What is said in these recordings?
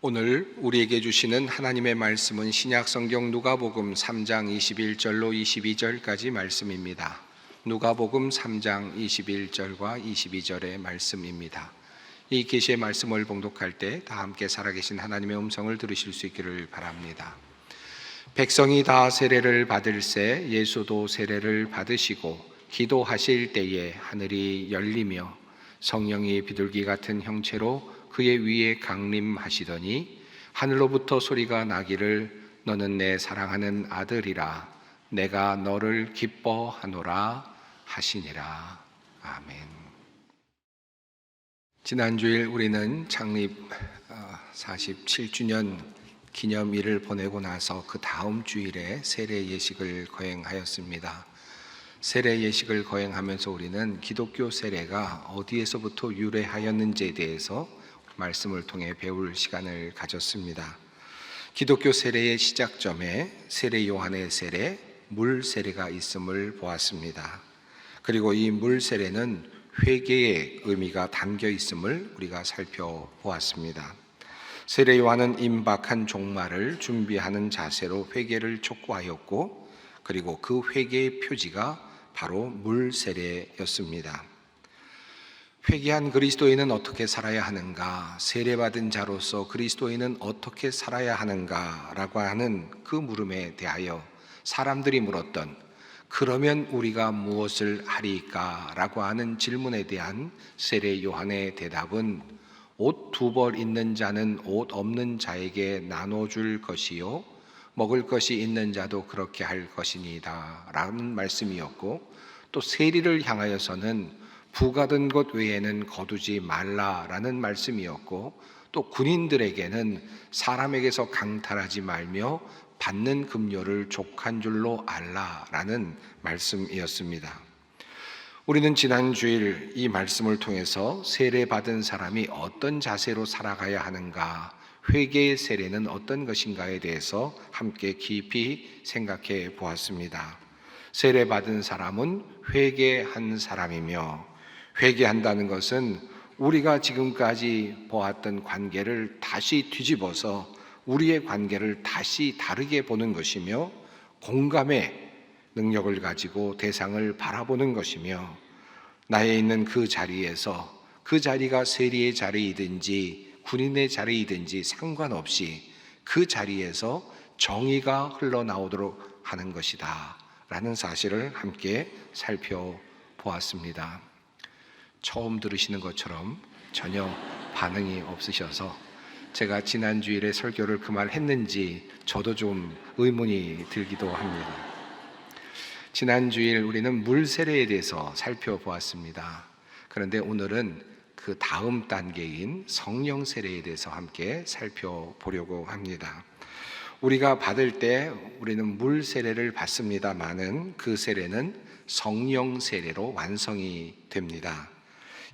오늘 우리에게 주시는 하나님의 말씀은 신약성경 누가복음 3장 21절로 22절까지 말씀입니다. 누가복음 3장 21절과 22절의 말씀입니다. 이 계시의 말씀을 봉독할 때 다 함께 살아계신 하나님의 음성을 들으실 수 있기를 바랍니다. 백성이 다 세례를 받을새 예수도 세례를 받으시고 기도하실 때에 하늘이 열리며 성령이 비둘기 같은 형체로 그의 위에 강림하시더니 하늘로부터 소리가 나기를 너는 내 사랑하는 아들이라 내가 너를 기뻐하노라 하시니라. 아멘. 지난주일 우리는 창립 47주년 기념일을 보내고 나서 그 다음 주일에 세례 예식을 거행하였습니다. 세례 예식을 거행하면서 우리는 기독교 세례가 어디에서부터 유래하였는지에 대해서 말씀을 통해 배울 시간을 가졌습니다. 기독교 세례의 시작점에 세례 요한의 세례, 물 세례가 있음을 보았습니다. 그리고 이 물 세례는 회개의 의미가 담겨 있음을 우리가 살펴보았습니다. 세례 요한은 임박한 종말을 준비하는 자세로 회개를 촉구하였고, 그리고 그 회개의 표지가 바로 물 세례였습니다. 회개한 그리스도인은 어떻게 살아야 하는가, 세례받은 자로서 그리스도인은 어떻게 살아야 하는가라고 하는 그 물음에 대하여 사람들이 물었던 그러면 우리가 무엇을 하리까라고 하는 질문에 대한 세례 요한의 대답은 옷 2벌 있는 자는 옷 없는 자에게 나눠줄 것이요 먹을 것이 있는 자도 그렇게 할 것이니이다 라는 말씀이었고, 또 세리를 향하여서는 부가된 것 외에는 거두지 말라라는 말씀이었고, 또 군인들에게는 사람에게서 강탈하지 말며 받는 급료를 족한 줄로 알라라는 말씀이었습니다. 우리는 지난 주일 이 말씀을 통해서 세례받은 사람이 어떤 자세로 살아가야 하는가, 회개의 세례는 어떤 것인가에 대해서 함께 깊이 생각해 보았습니다. 세례받은 사람은 회개한 사람이며, 회개한다는 것은 우리가 지금까지 보았던 관계를 다시 뒤집어서 우리의 관계를 다시 다르게 보는 것이며, 공감의 능력을 가지고 대상을 바라보는 것이며, 나에 있는 그 자리에서, 그 자리가 세리의 자리이든지 군인의 자리이든지 상관없이 그 자리에서 정의가 흘러나오도록 하는 것이다 라는 사실을 함께 살펴보았습니다. 처음 들으시는 것처럼 전혀 반응이 없으셔서 제가 지난 주일에 설교를 그 말 했는지 저도 좀 의문이 들기도 합니다. 지난 주일 우리는 물 세례에 대해서 살펴보았습니다. 그런데 오늘은 그 다음 단계인 성령 세례에 대해서 함께 살펴보려고 합니다. 우리가 받을 때 우리는 물 세례를 받습니다마는 그 세례는 성령 세례로 완성이 됩니다.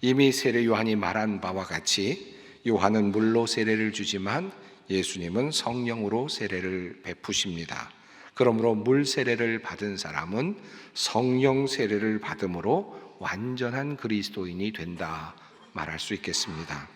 이미 세례 요한이 말한 바와 같이 요한은 물로 세례를 주지만 예수님은 성령으로 세례를 베푸십니다. 그러므로 물 세례를 받은 사람은 성령 세례를 받음으로 완전한 그리스도인이 된다 말할 수 있겠습니다.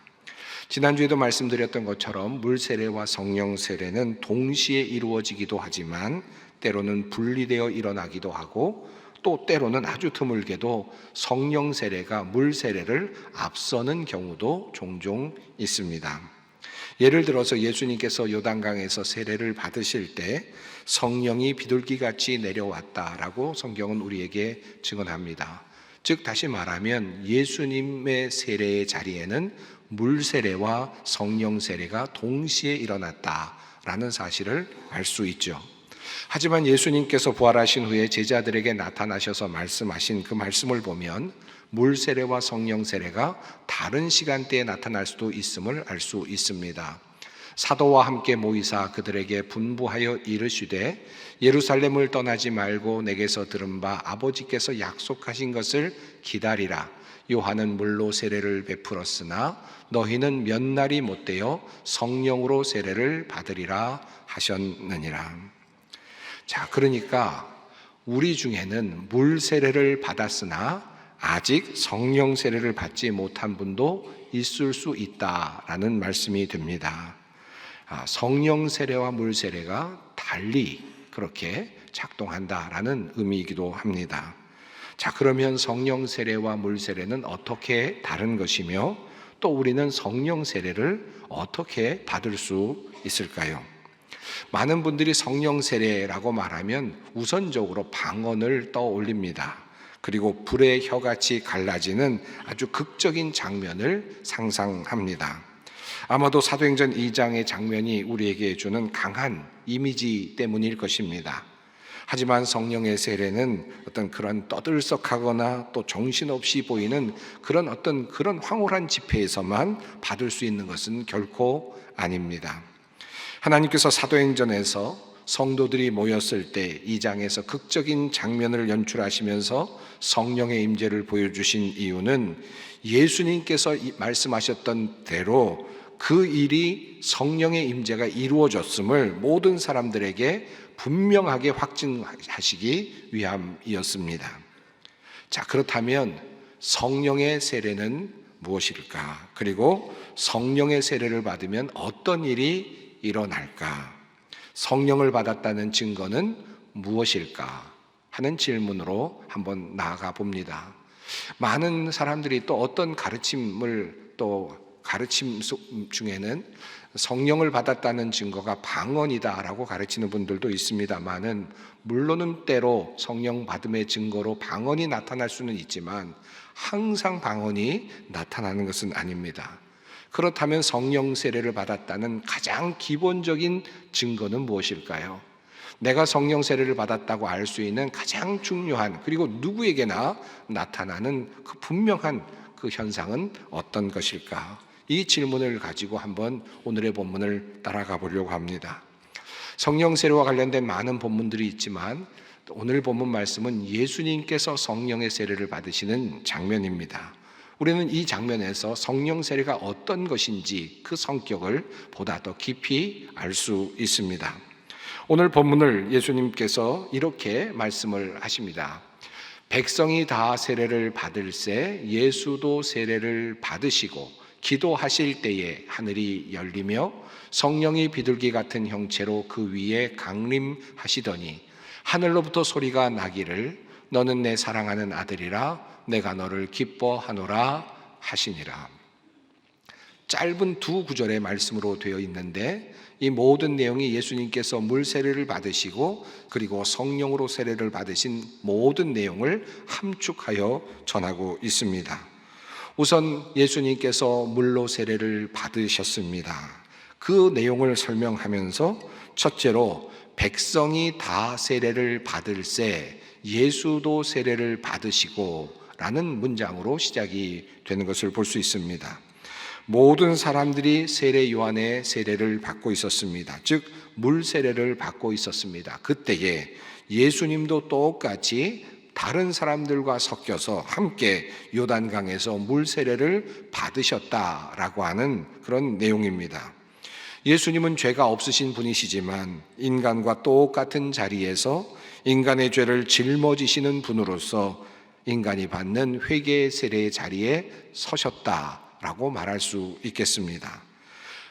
지난주에도 말씀드렸던 것처럼 물 세례와 성령 세례는 동시에 이루어지기도 하지만 때로는 분리되어 일어나기도 하고, 또 때로는 아주 드물게도 성령 세례가 물 세례를 앞서는 경우도 종종 있습니다. 예를 들어서 예수님께서 요단강에서 세례를 받으실 때 성령이 비둘기같이 내려왔다라고 성경은 우리에게 증언합니다. 즉 다시 말하면 예수님의 세례의 자리에는 물 세례와 성령 세례가 동시에 일어났다라는 사실을 알 수 있죠. 하지만 예수님께서 부활하신 후에 제자들에게 나타나셔서 말씀하신 그 말씀을 보면 물 세례와 성령 세례가 다른 시간대에 나타날 수도 있음을 알 수 있습니다. 사도와 함께 모이사 그들에게 분부하여 이르시되 예루살렘을 떠나지 말고 내게서 들은 바 아버지께서 약속하신 것을 기다리라. 요한은 물로 세례를 베풀었으나 너희는 몇 날이 못되어 성령으로 세례를 받으리라 하셨느니라. 자, 그러니까 우리 중에는 물 세례를 받았으나 아직 성령 세례를 받지 못한 분도 있을 수 있다라는 말씀이 됩니다. 성령 세례와 물 세례가 달리 그렇게 작동한다라는 의미이기도 합니다. 자, 그러면 성령 세례와 물 세례는 어떻게 다른 것이며 또 우리는 성령 세례를 어떻게 받을 수 있을까요? 많은 분들이 성령 세례라고 말하면 우선적으로 방언을 떠올립니다. 그리고 불의 혀같이 갈라지는 아주 극적인 장면을 상상합니다. 아마도 사도행전 2장의 장면이 우리에게 주는 강한 이미지 때문일 것입니다. 하지만 성령의 세례는 어떤 그런 떠들썩하거나 또 정신없이 보이는 그런 황홀한 집회에서만 받을 수 있는 것은 결코 아닙니다. 하나님께서 사도행전에서 성도들이 모였을 때 2장에서 극적인 장면을 연출하시면서 성령의 임재를 보여주신 이유는 예수님께서 말씀하셨던 대로 그 일이 성령의 임재가 이루어졌음을 모든 사람들에게 분명하게 확증하시기 위함이었습니다. 자, 그렇다면 성령의 세례는 무엇일까? 그리고 성령의 세례를 받으면 어떤 일이 일어날까? 성령을 받았다는 증거는 무엇일까? 하는 질문으로 한번 나아가 봅니다. 많은 사람들이 또 어떤 가르침 중에는 성령을 받았다는 증거가 방언이다라고 가르치는 분들도 있습니다만은, 물론은 때로 성령 받음의 증거로 방언이 나타날 수는 있지만 항상 방언이 나타나는 것은 아닙니다. 그렇다면 성령 세례를 받았다는 가장 기본적인 증거는 무엇일까요? 내가 성령 세례를 받았다고 알 수 있는 가장 중요한, 그리고 누구에게나 나타나는 그 분명한 그 현상은 어떤 것일까? 이 질문을 가지고 한번 오늘의 본문을 따라가 보려고 합니다. 성령 세례와 관련된 많은 본문들이 있지만 오늘 본문 말씀은 예수님께서 성령의 세례를 받으시는 장면입니다. 우리는 이 장면에서 성령 세례가 어떤 것인지 그 성격을 보다 더 깊이 알 수 있습니다. 오늘 본문을 예수님께서 이렇게 말씀을 하십니다. 백성이 다 세례를 받을새 예수도 세례를 받으시고 기도하실 때에 하늘이 열리며 성령이 비둘기 같은 형체로 그 위에 강림하시더니 하늘로부터 소리가 나기를 너는 내 사랑하는 아들이라 내가 너를 기뻐하노라 하시니라. 짧은 두 구절의 말씀으로 되어 있는데 이 모든 내용이 예수님께서 물 세례를 받으시고 그리고 성령으로 세례를 받으신 모든 내용을 함축하여 전하고 있습니다. 우선 예수님께서 물로 세례를 받으셨습니다. 그 내용을 설명하면서 첫째로 백성이 다 세례를 받을새 예수도 세례를 받으시고 라는 문장으로 시작이 되는 것을 볼 수 있습니다. 모든 사람들이 세례 요한의 세례를 받고 있었습니다. 즉 물 세례를 받고 있었습니다. 그때에 예수님도 똑같이 다른 사람들과 섞여서 함께 요단강에서 물 세례를 받으셨다라고 하는 그런 내용입니다. 예수님은 죄가 없으신 분이시지만 인간과 똑같은 자리에서 인간의 죄를 짊어지시는 분으로서 인간이 받는 회개 세례의 자리에 서셨다라고 말할 수 있겠습니다.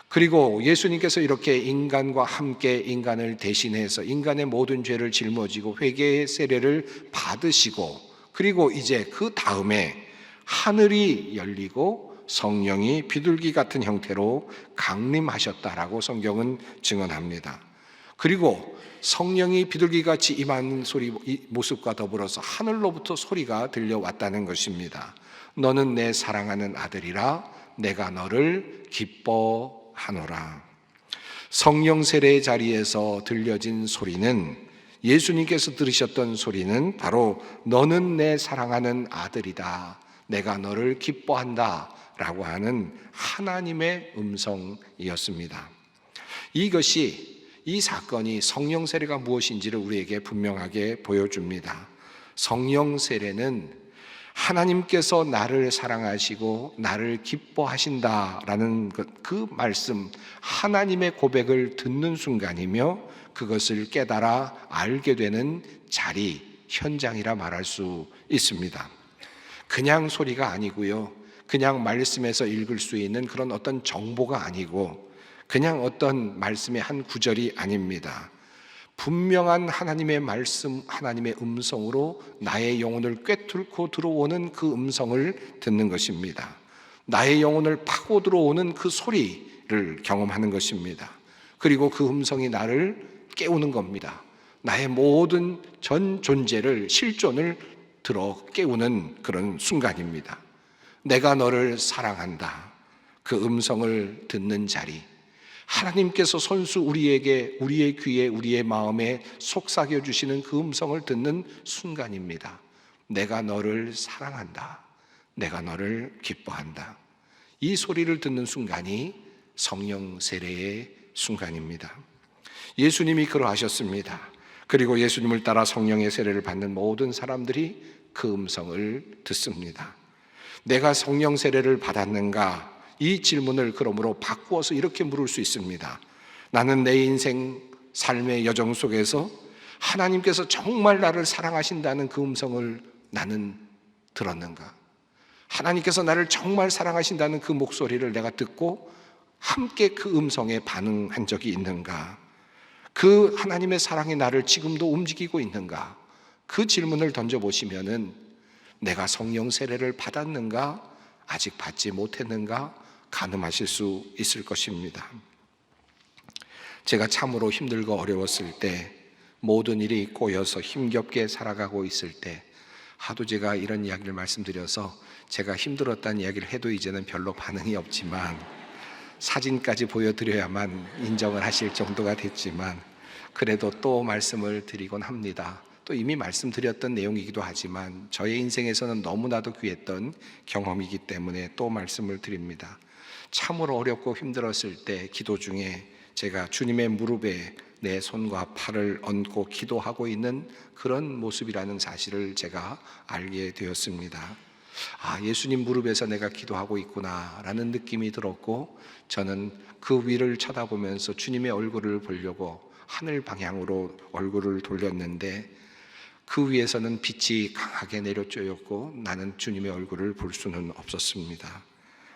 그리고 예수님께서 이렇게 인간과 함께 인간을 대신해서 인간의 모든 죄를 짊어지고 회개의 세례를 받으시고 그리고 이제 그 다음에 하늘이 열리고 성령이 비둘기 같은 형태로 강림하셨다라고 성경은 증언합니다. 그리고 성령이 비둘기같이 임하는 모습과 더불어서 하늘로부터 소리가 들려왔다는 것입니다. 너는 내 사랑하는 아들이라 내가 너를 기뻐하노라. 성령 세례의 자리에서 들려진 소리는, 예수님께서 들으셨던 소리는 바로 너는 내 사랑하는 아들이다, 내가 너를 기뻐한다 라고 하는 하나님의 음성이었습니다. 이 사건이 성령 세례가 무엇인지를 우리에게 분명하게 보여줍니다. 성령 세례는 하나님께서 나를 사랑하시고 나를 기뻐하신다라는 그 말씀, 하나님의 고백을 듣는 순간이며 그것을 깨달아 알게 되는 자리, 현장이라 말할 수 있습니다. 그냥 소리가 아니고요, 그냥 말씀에서 읽을 수 있는 그런 어떤 정보가 아니고 그냥 어떤 말씀의 한 구절이 아닙니다. 분명한 하나님의 말씀, 하나님의 음성으로 나의 영혼을 꿰뚫고 들어오는 그 음성을 듣는 것입니다. 나의 영혼을 파고 들어오는 그 소리를 경험하는 것입니다. 그리고 그 음성이 나를 깨우는 겁니다. 나의 모든 전 존재를, 실존을 들어 깨우는 그런 순간입니다. 내가 너를 사랑한다. 그 음성을 듣는 자리, 하나님께서 손수 우리에게, 우리의 귀에, 우리의 마음에 속삭여 주시는 그 음성을 듣는 순간입니다. 내가 너를 사랑한다. 내가 너를 기뻐한다. 이 소리를 듣는 순간이 성령 세례의 순간입니다. 예수님이 그러하셨습니다. 그리고 예수님을 따라 성령의 세례를 받는 모든 사람들이 그 음성을 듣습니다. 내가 성령 세례를 받았는가? 이 질문을 그러므로 바꾸어서 이렇게 물을 수 있습니다. 나는 내 인생 삶의 여정 속에서 하나님께서 정말 나를 사랑하신다는 그 음성을 나는 들었는가? 하나님께서 나를 정말 사랑하신다는 그 목소리를 내가 듣고 함께 그 음성에 반응한 적이 있는가? 그 하나님의 사랑이 나를 지금도 움직이고 있는가? 그 질문을 던져보시면은 내가 성령 세례를 받았는가? 아직 받지 못했는가? 가늠하실 수 있을 것입니다. 제가 참으로 힘들고 어려웠을 때, 모든 일이 꼬여서 힘겹게 살아가고 있을 때, 하도 제가 이런 이야기를 말씀드려서 제가 힘들었다는 이야기를 해도 이제는 별로 반응이 없지만, 사진까지 보여드려야만 인정을 하실 정도가 됐지만, 그래도 또 말씀을 드리곤 합니다. 또 이미 말씀드렸던 내용이기도 하지만 저의 인생에서는 너무나도 귀했던 경험이기 때문에 또 말씀을 드립니다. 참으로 어렵고 힘들었을 때 기도 중에 제가 주님의 무릎에 내 손과 팔을 얹고 기도하고 있는 그런 모습이라는 사실을 제가 알게 되었습니다. 아, 예수님 무릎에서 내가 기도하고 있구나 라는 느낌이 들었고, 저는 그 위를 쳐다보면서 주님의 얼굴을 보려고 하늘 방향으로 얼굴을 돌렸는데, 그 위에서는 빛이 강하게 내려쬐었고 나는 주님의 얼굴을 볼 수는 없었습니다.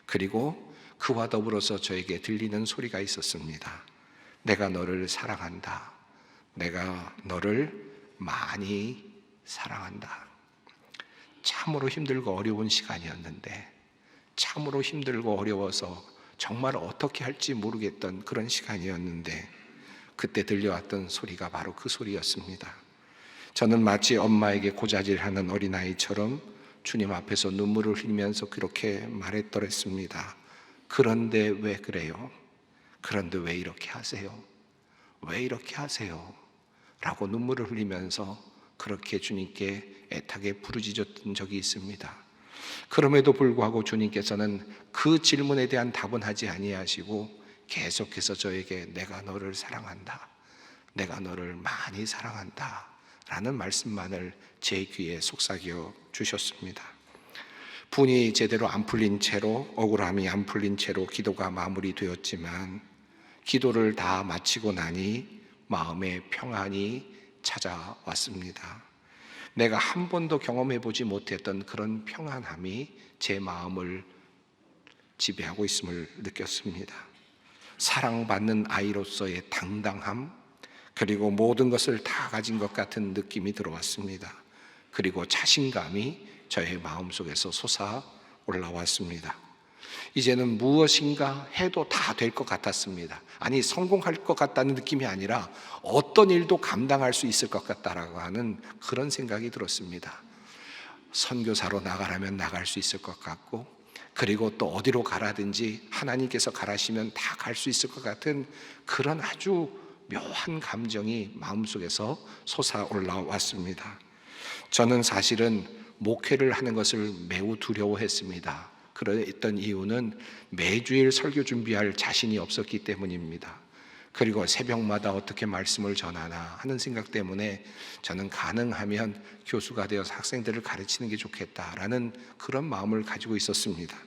그리고 그와 더불어서 저에게 들리는 소리가 있었습니다. 내가 너를 사랑한다. 내가 너를 많이 사랑한다. 참으로 힘들고 어려운 시간이었는데, 참으로 힘들고 어려워서 정말 어떻게 할지 모르겠던 그런 시간이었는데, 그때 들려왔던 소리가 바로 그 소리였습니다. 저는 마치 엄마에게 고자질하는 어린아이처럼 주님 앞에서 눈물을 흘리면서 그렇게 말했더랬습니다. 그런데 왜 그래요? 그런데 왜 이렇게 하세요? 왜 이렇게 하세요? 라고 눈물을 흘리면서 그렇게 주님께 애타게 부르짖었던 적이 있습니다. 그럼에도 불구하고 주님께서는 그 질문에 대한 답은 하지 아니하시고 계속해서 저에게 내가 너를 사랑한다. 내가 너를 많이 사랑한다. 라는 말씀만을 제 귀에 속삭여 주셨습니다. 분이 제대로 안 풀린 채로, 억울함이 안 풀린 채로 기도가 마무리되었지만, 기도를 다 마치고 나니 마음의 평안이 찾아왔습니다. 내가 한 번도 경험해보지 못했던 그런 평안함이 제 마음을 지배하고 있음을 느꼈습니다. 사랑받는 아이로서의 당당함, 그리고 모든 것을 다 가진 것 같은 느낌이 들어왔습니다. 그리고 자신감이 저의 마음속에서 솟아 올라왔습니다. 이제는 무엇인가 해도 다 될 것 같았습니다. 아니, 성공할 것 같다는 느낌이 아니라 어떤 일도 감당할 수 있을 것 같다라고 하는 그런 생각이 들었습니다. 선교사로 나가라면 나갈 수 있을 것 같고, 그리고 또 어디로 가라든지 하나님께서 가라시면 다 갈 수 있을 것 같은 그런 아주 묘한 감정이 마음속에서 솟아 올라왔습니다. 저는 사실은 목회를 하는 것을 매우 두려워했습니다. 그랬던 이유는 매주일 설교 준비할 자신이 없었기 때문입니다. 그리고 새벽마다 어떻게 말씀을 전하나 하는 생각 때문에 저는 가능하면 교수가 되어서 학생들을 가르치는 게 좋겠다라는 그런 마음을 가지고 있었습니다.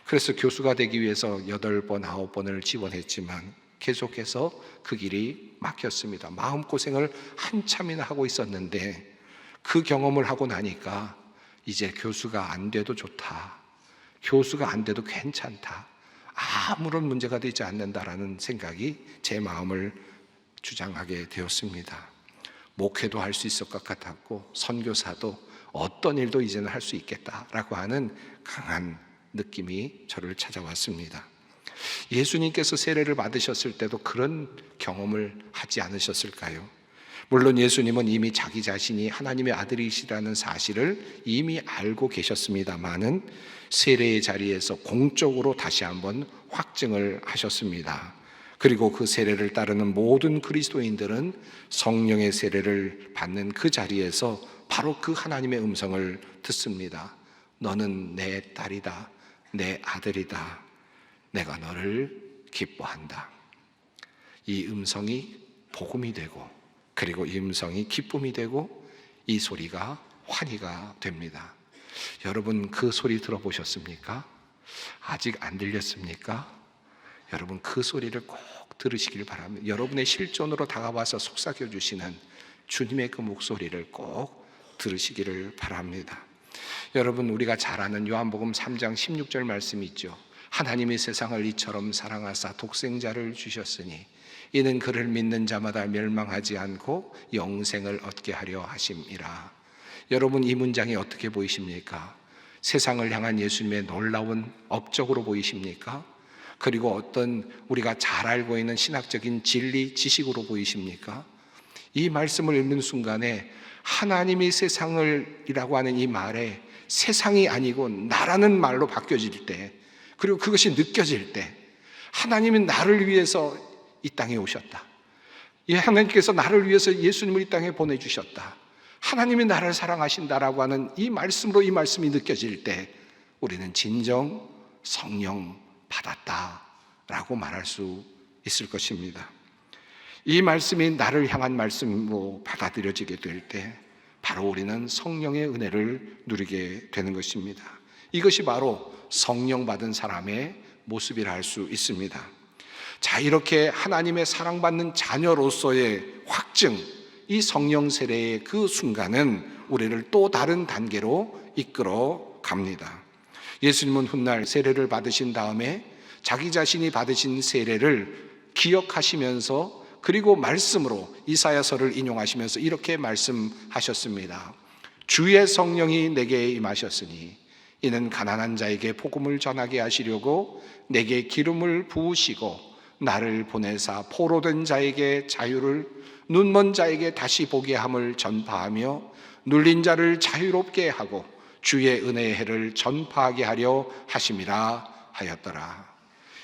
그래서 교수가 되기 위해서 8번, 9번을 지원했지만 계속해서 그 길이 막혔습니다. 마음고생을 한참이나 하고 있었는데, 그 경험을 하고 나니까 이제 교수가 안 돼도 좋다. 교수가 안 돼도 괜찮다. 아무런 문제가 되지 않는다라는 생각이 제 마음을 주장하게 되었습니다. 목회도 할 수 있을 것 같았고 선교사도 어떤 일도 이제는 할 수 있겠다라고 하는 강한 느낌이 저를 찾아왔습니다. 예수님께서 세례를 받으셨을 때도 그런 경험을 하지 않으셨을까요? 물론 예수님은 이미 자기 자신이 하나님의 아들이시라는 사실을 이미 알고 계셨습니다마는 세례의 자리에서 공적으로 다시 한번 확증을 하셨습니다. 그리고 그 세례를 따르는 모든 그리스도인들은 성령의 세례를 받는 그 자리에서 바로 그 하나님의 음성을 듣습니다. 너는 내 딸이다, 내 아들이다, 내가 너를 기뻐한다. 이 음성이 복음이 되고, 그리고 이 음성이 기쁨이 되고, 이 소리가 환희가 됩니다. 여러분 그 소리 들어보셨습니까? 아직 안 들렸습니까? 여러분 그 소리를 꼭 들으시길 바랍니다. 여러분의 실존으로 다가와서 속삭여 주시는 주님의 그 목소리를 꼭 들으시기를 바랍니다. 여러분 우리가 잘 아는 요한복음 3장 16절 말씀이 있죠. 하나님이 세상을 이처럼 사랑하사 독생자를 주셨으니 이는 그를 믿는 자마다 멸망하지 않고 영생을 얻게 하려 하심이라. 여러분 이 문장이 어떻게 보이십니까? 세상을 향한 예수님의 놀라운 업적으로 보이십니까? 그리고 어떤 우리가 잘 알고 있는 신학적인 진리, 지식으로 보이십니까? 이 말씀을 읽는 순간에 하나님이 세상을 이라고 하는 이 말에 세상이 아니고 나라는 말로 바뀌어질 때, 그리고 그것이 느껴질 때, 하나님은 나를 위해서 이 땅에 오셨다. 하나님께서 나를 위해서 예수님을 이 땅에 보내주셨다. 하나님이 나를 사랑하신다라고 하는 이 말씀으로 이 말씀이 느껴질 때 우리는 진정 성령 받았다라고 말할 수 있을 것입니다. 이 말씀이 나를 향한 말씀으로 받아들여지게 될 때 바로 우리는 성령의 은혜를 누리게 되는 것입니다. 이것이 바로 성령 받은 사람의 모습이라 할 수 있습니다. 자, 이렇게 하나님의 사랑받는 자녀로서의 확증, 이 성령 세례의 그 순간은 우리를 또 다른 단계로 이끌어 갑니다. 예수님은 훗날 세례를 받으신 다음에 자기 자신이 받으신 세례를 기억하시면서, 그리고 말씀으로 이사야서를 인용하시면서 이렇게 말씀하셨습니다. 주의 성령이 내게 임하셨으니 이는 가난한 자에게 복음을 전하게 하시려고 내게 기름을 부으시고 나를 보내사 포로된 자에게 자유를, 눈먼 자에게 다시 보게 함을 전파하며 눌린 자를 자유롭게 하고 주의 은혜의 해를 전파하게 하려 하심이라 하였더라.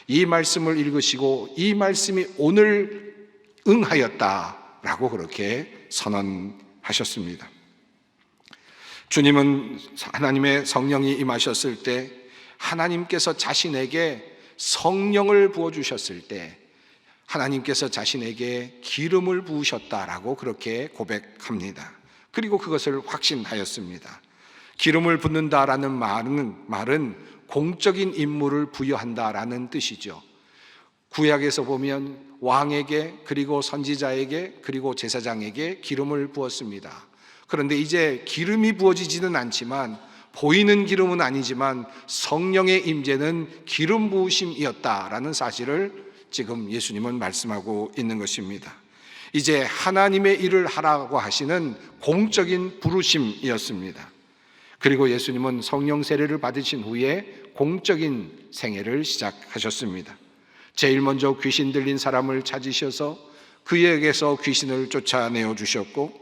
이 말씀을 읽으시고 이 말씀이 오늘 응하였다라고 그렇게 선언하셨습니다. 주님은 하나님의 성령이 임하셨을 때, 하나님께서 자신에게 성령을 부어주셨을 때 하나님께서 자신에게 기름을 부으셨다라고 그렇게 고백합니다. 그리고 그것을 확신하였습니다. 기름을 붓는다라는 말은 공적인 임무를 부여한다라는 뜻이죠. 구약에서 보면 왕에게, 그리고 선지자에게, 그리고 제사장에게 기름을 부었습니다. 그런데 이제 기름이 부어지지는 않지만, 보이는 기름은 아니지만 성령의 임재는 기름 부으심이었다라는 사실을 지금 예수님은 말씀하고 있는 것입니다. 이제 하나님의 일을 하라고 하시는 공적인 부르심이었습니다. 그리고 예수님은 성령 세례를 받으신 후에 공적인 생애를 시작하셨습니다. 제일 먼저 귀신 들린 사람을 찾으셔서 그에게서 귀신을 쫓아내어 주셨고,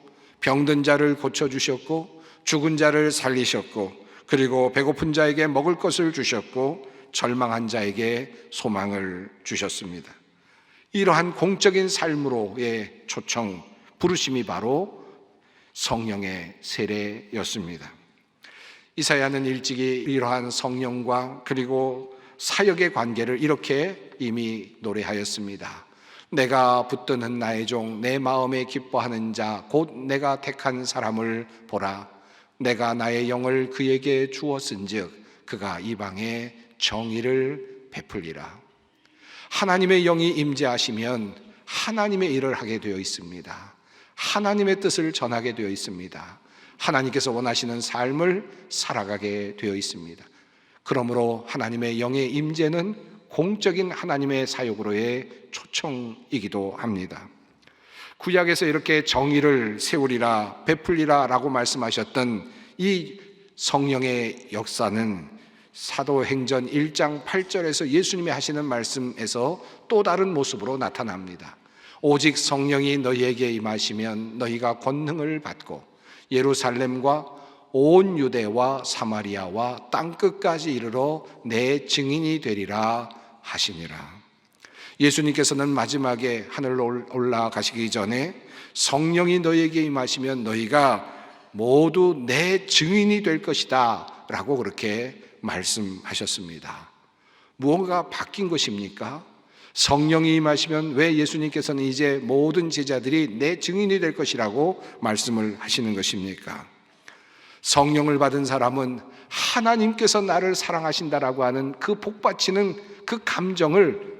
병든 자를 고쳐주셨고, 죽은 자를 살리셨고, 그리고 배고픈 자에게 먹을 것을 주셨고, 절망한 자에게 소망을 주셨습니다. 이러한 공적인 삶으로의 초청, 부르심이 바로 성령의 세례였습니다. 이사야는 일찍이 이러한 성령과 그리고 사역의 관계를 이렇게 이미 노래하였습니다. 내가 붙드는 나의 종, 내 마음에 기뻐하는 자, 곧 내가 택한 사람을 보라. 내가 나의 영을 그에게 주었은즉 그가 이방에 정의를 베풀리라. 하나님의 영이 임재하시면 하나님의 일을 하게 되어 있습니다. 하나님의 뜻을 전하게 되어 있습니다. 하나님께서 원하시는 삶을 살아가게 되어 있습니다. 그러므로 하나님의 영의 임재는 공적인 하나님의 사역으로의 초청이기도 합니다. 구약에서 이렇게 정의를 세우리라 베풀리라 라고 말씀하셨던 이 성령의 역사는 사도행전 1장 8절에서 예수님이 하시는 말씀에서 또 다른 모습으로 나타납니다. 오직 성령이 너희에게 임하시면 너희가 권능을 받고 예루살렘과 온 유대와 사마리아와 땅끝까지 이르러 내 증인이 되리라 하시니라. 예수님께서는 마지막에 하늘로 올라가시기 전에 성령이 너희에게 임하시면 너희가 모두 내 증인이 될 것이다 라고 그렇게 말씀하셨습니다. 무언가 바뀐 것입니까? 성령이 임하시면 왜 예수님께서는 이제 모든 제자들이 내 증인이 될 것이라고 말씀을 하시는 것입니까? 성령을 받은 사람은 하나님께서 나를 사랑하신다라고 하는 그 복받치는 그 감정을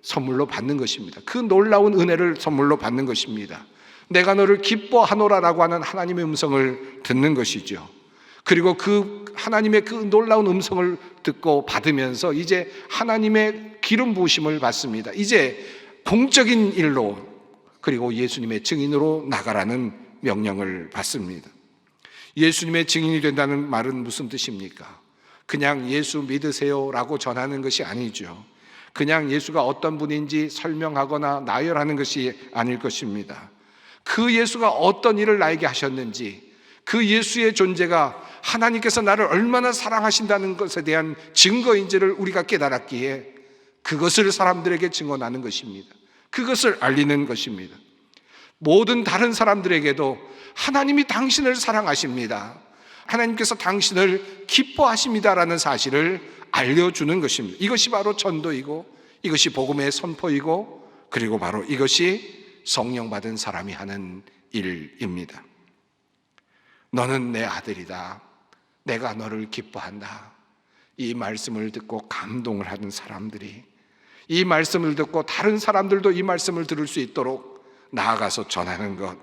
선물로 받는 것입니다. 그 놀라운 은혜를 선물로 받는 것입니다. 내가 너를 기뻐하노라라고 하는 하나님의 음성을 듣는 것이죠. 그리고 그 하나님의 그 놀라운 음성을 듣고 받으면서 이제 하나님의 기름 부으심을 받습니다. 이제 공적인 일로 그리고 예수님의 증인으로 나가라는 명령을 받습니다. 예수님의 증인이 된다는 말은 무슨 뜻입니까? 그냥 예수 믿으세요라고 전하는 것이 아니죠. 그냥 예수가 어떤 분인지 설명하거나 나열하는 것이 아닐 것입니다. 그 예수가 어떤 일을 나에게 하셨는지, 그 예수의 존재가 하나님께서 나를 얼마나 사랑하신다는 것에 대한 증거인지를 우리가 깨달았기에 그것을 사람들에게 증언하는 것입니다. 그것을 알리는 것입니다. 모든 다른 사람들에게도 하나님이 당신을 사랑하십니다, 하나님께서 당신을 기뻐하십니다라는 사실을 알려주는 것입니다. 이것이 바로 전도이고 이것이 복음의 선포이고 그리고 바로 이것이 성령 받은 사람이 하는 일입니다. 너는 내 아들이다, 내가 너를 기뻐한다. 이 말씀을 듣고 감동을 하는 사람들이, 이 말씀을 듣고 다른 사람들도 이 말씀을 들을 수 있도록 나아가서 전하는 것,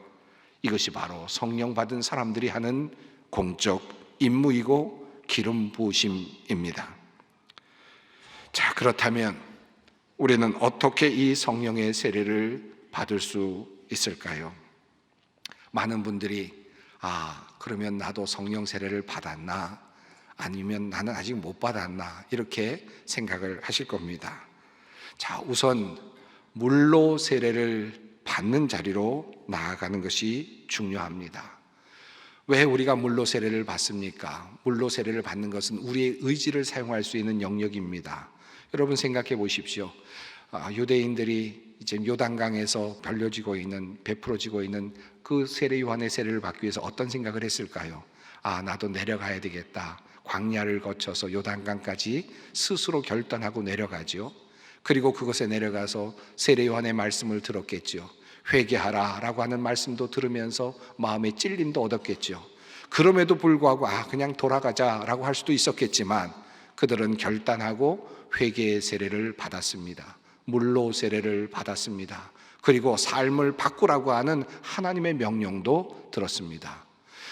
이것이 바로 성령 받은 사람들이 하는 공적 임무이고 기름 부으심입니다. 자, 그렇다면 우리는 어떻게 이 성령의 세례를 받을 수 있을까요? 많은 분들이 그러면 나도 성령 세례를 받았나? 아니면 나는 아직 못 받았나? 이렇게 생각을 하실 겁니다. 자, 우선 물로 세례를 받는 자리로 나아가는 것이 중요합니다. 왜 우리가 물로 세례를 받습니까? 물로 세례를 받는 것은 우리의 의지를 사용할 수 있는 영역입니다. 여러분 생각해 보십시오. 유대인들이 이제 요단강에서 베풀어지고 있는 그 세례 요한의 세례를 받기 위해서 어떤 생각을 했을까요? 나도 내려가야 되겠다. 광야를 거쳐서 요단강까지 스스로 결단하고 내려가죠. 그리고 그곳에 내려가서 세례 요한의 말씀을 들었겠죠. 회개하라 라고 하는 말씀도 들으면서 마음의 찔림도 얻었겠죠. 그럼에도 불구하고 그냥 돌아가자 라고 할 수도 있었겠지만 그들은 결단하고 회개의 세례를 받았습니다. 물로 세례를 받았습니다. 그리고 삶을 바꾸라고 하는 하나님의 명령도 들었습니다.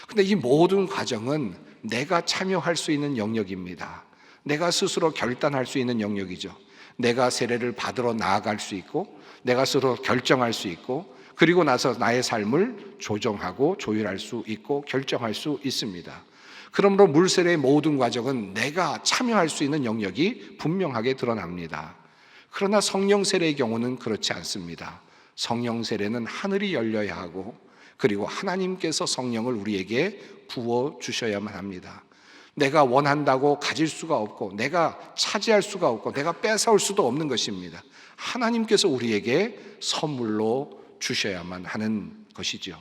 근데 이 모든 과정은 내가 참여할 수 있는 영역입니다. 내가 스스로 결단할 수 있는 영역이죠. 내가 세례를 받으러 나아갈 수 있고 내가 스스로 결정할 수 있고 그리고 나서 나의 삶을 조정하고 조율할 수 있고 결정할 수 있습니다. 그러므로 물세례의 모든 과정은 내가 참여할 수 있는 영역이 분명하게 드러납니다. 그러나 성령 세례의 경우는 그렇지 않습니다. 성령 세례는 하늘이 열려야 하고 그리고 하나님께서 성령을 우리에게 부어 주셔야만 합니다. 내가 원한다고 가질 수가 없고 내가 차지할 수가 없고 내가 뺏어올 수도 없는 것입니다. 하나님께서 우리에게 선물로 주셔야만 하는 것이죠.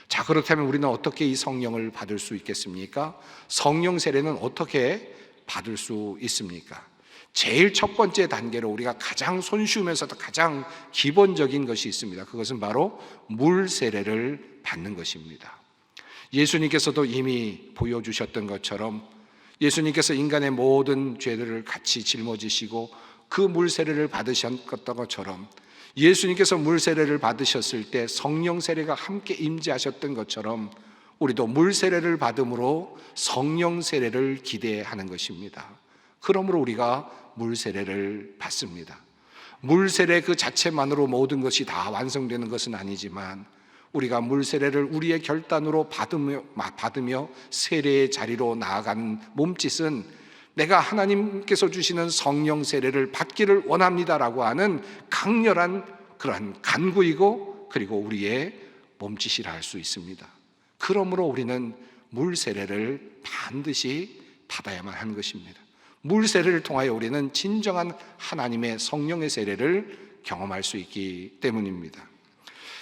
자, 그렇다면 우리는 어떻게 이 성령을 받을 수 있겠습니까? 성령 세례는 어떻게 받을 수 있습니까? 제일 첫 번째 단계로 우리가 가장 손쉬우면서도 가장 기본적인 것이 있습니다. 그것은 바로 물 세례를 받는 것입니다. 예수님께서도 이미 보여주셨던 것처럼 예수님께서 인간의 모든 죄들을 같이 짊어지시고 그 물 세례를 받으셨던 것처럼 예수님께서 물 세례를 받으셨을 때 성령 세례가 함께 임재하셨던 것처럼 우리도 물 세례를 받음으로 성령 세례를 기대하는 것입니다. 그러므로 우리가 물 세례를 받습니다. 물 세례 그 자체만으로 모든 것이 다 완성되는 것은 아니지만 우리가 물 세례를 우리의 결단으로 받으며 세례의 자리로 나아가는 몸짓은 내가 하나님께서 주시는 성령 세례를 받기를 원합니다라고 하는 강렬한 그러한 간구이고, 그리고 우리의 몸짓이라 할 수 있습니다. 그러므로 우리는 물 세례를 반드시 받아야만 하는 것입니다. 물 세례를 통하여 우리는 진정한 하나님의 성령의 세례를 경험할 수 있기 때문입니다.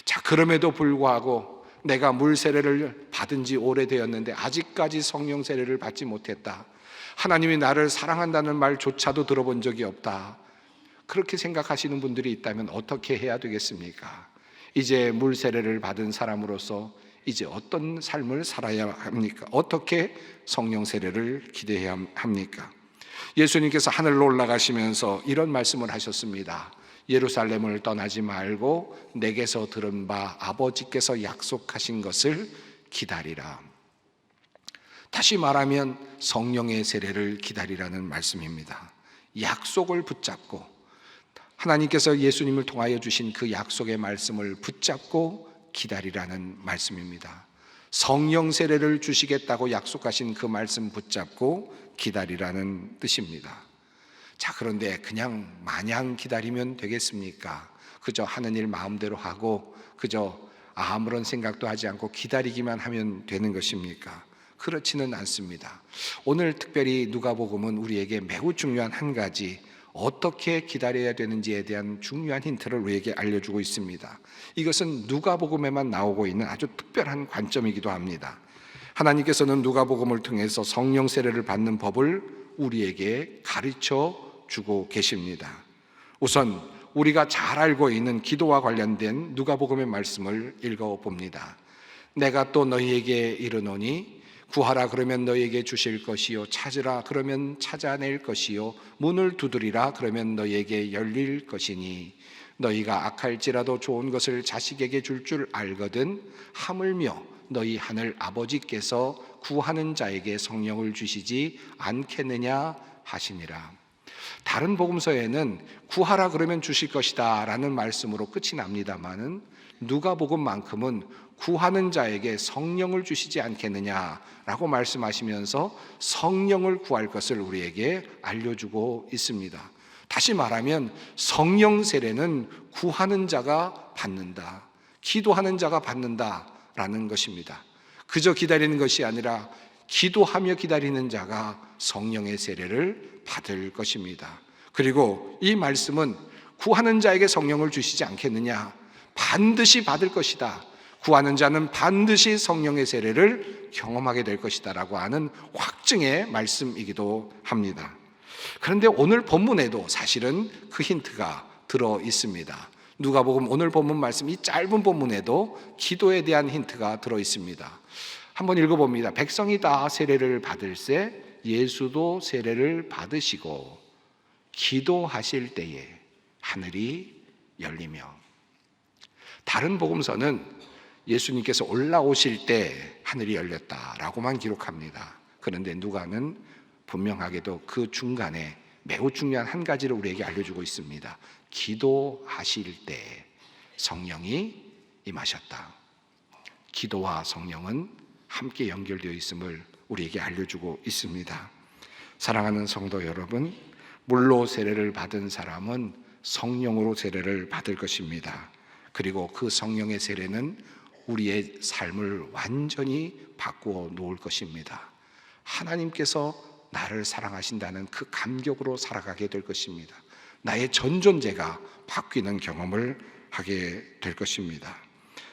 자, 그럼에도 불구하고 내가 물 세례를 받은 지 오래되었는데 아직까지 성령 세례를 받지 못했다, 하나님이 나를 사랑한다는 말조차도 들어본 적이 없다, 그렇게 생각하시는 분들이 있다면 어떻게 해야 되겠습니까? 이제 물 세례를 받은 사람으로서 이제 어떤 삶을 살아야 합니까? 어떻게 성령 세례를 기대해야 합니까? 예수님께서 하늘로 올라가시면서 이런 말씀을 하셨습니다. 예루살렘을 떠나지 말고 내게서 들은 바 아버지께서 약속하신 것을 기다리라. 다시 말하면 성령의 세례를 기다리라는 말씀입니다. 약속을 붙잡고, 하나님께서 예수님을 통하여 주신 그 약속의 말씀을 붙잡고 기다리라는 말씀입니다. 성령 세례를 주시겠다고 약속하신 그 말씀 붙잡고 기다리라는 뜻입니다. 자, 그런데 그냥 마냥 기다리면 되겠습니까? 그저 하는 일 마음대로 하고 그저 아무런 생각도 하지 않고 기다리기만 하면 되는 것입니까? 그렇지는 않습니다. 오늘 특별히 누가복음은 우리에게 매우 중요한 한 가지, 어떻게 기다려야 되는지에 대한 중요한 힌트를 우리에게 알려주고 있습니다. 이것은 누가복음에만 나오고 있는 아주 특별한 관점이기도 합니다. 하나님께서는 누가복음을 통해서 성령 세례를 받는 법을 우리에게 가르쳐 주고 계십니다. 우선 우리가 잘 알고 있는 기도와 관련된 누가복음의 말씀을 읽어봅니다. 내가 또 너희에게 이르노니 구하라 그러면 너희에게 주실 것이요, 찾으라 그러면 찾아낼 것이요, 문을 두드리라 그러면 너희에게 열릴 것이니 너희가 악할지라도 좋은 것을 자식에게 줄 줄 알거든 하물며 너희 하늘 아버지께서 구하는 자에게 성령을 주시지 않겠느냐 하시니라. 다른 복음서에는 구하라 그러면 주실 것이다 라는 말씀으로 끝이 납니다마는 누가복음만큼은 구하는 자에게 성령을 주시지 않겠느냐라고 말씀하시면서 성령을 구할 것을 우리에게 알려주고 있습니다. 다시 말하면 성령 세례는 구하는 자가 받는다, 기도하는 자가 받는다라는 것입니다. 그저 기다리는 것이 아니라 기도하며 기다리는 자가 성령의 세례를 받을 것입니다. 그리고 이 말씀은 구하는 자에게 성령을 주시지 않겠느냐, 반드시 받을 것이다, 구하는 자는 반드시 성령의 세례를 경험하게 될 것이다 라고 하는 확증의 말씀이기도 합니다. 그런데 오늘 본문에도 사실은 그 힌트가 들어 있습니다. 누가복음 오늘 본문 말씀, 이 짧은 본문에도 기도에 대한 힌트가 들어 있습니다. 한번 읽어봅니다. 백성이 다 세례를 받을새 예수도 세례를 받으시고 기도하실 때에 하늘이 열리며. 다른 복음서는 예수님께서 올라오실 때 하늘이 열렸다라고만 기록합니다. 그런데 누가는 분명하게도 그 중간에 매우 중요한 한 가지를 우리에게 알려주고 있습니다. 기도하실 때 성령이 임하셨다. 기도와 성령은 함께 연결되어 있음을 우리에게 알려주고 있습니다. 사랑하는 성도 여러분, 물로 세례를 받은 사람은 성령으로 세례를 받을 것입니다. 그리고 그 성령의 세례는 우리의 삶을 완전히 바꾸어 놓을 것입니다. 하나님께서 나를 사랑하신다는 그 감격으로 살아가게 될 것입니다. 나의 전 존재가 바뀌는 경험을 하게 될 것입니다.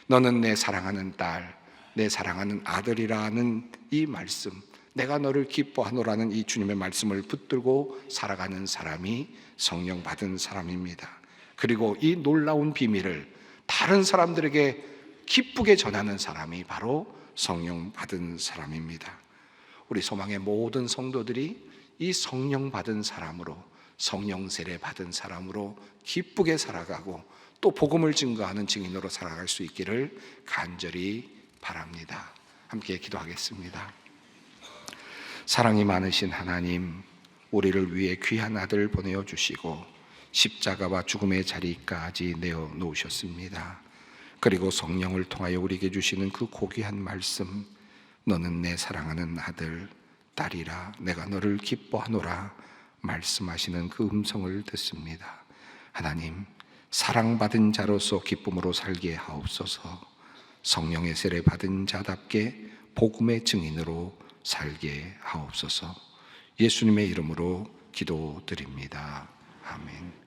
너는 내 사랑하는 딸, 내 사랑하는 아들이라는 이 말씀, 내가 너를 기뻐하노라는 이 주님의 말씀을 붙들고 살아가는 사람이 성령 받은 사람입니다. 그리고 이 놀라운 비밀을 다른 사람들에게 기쁘게 전하는 사람이 바로 성령 받은 사람입니다. 우리 소망의 모든 성도들이 이 성령 받은 사람으로, 성령 세례 받은 사람으로 기쁘게 살아가고 또 복음을 증거하는 증인으로 살아갈 수 있기를 간절히 바랍니다. 함께 기도하겠습니다. 사랑이 많으신 하나님, 우리를 위해 귀한 아들 보내어 주시고 십자가와 죽음의 자리까지 내어 놓으셨습니다. 그리고 성령을 통하여 우리에게 주시는 그 고귀한 말씀, 너는 내 사랑하는 아들, 딸이라 내가 너를 기뻐하노라 말씀하시는 그 음성을 듣습니다. 하나님, 사랑받은 자로서 기쁨으로 살게 하옵소서. 성령의 세례 받은 자답게 복음의 증인으로 살게 하옵소서. 예수님의 이름으로 기도드립니다. 아멘.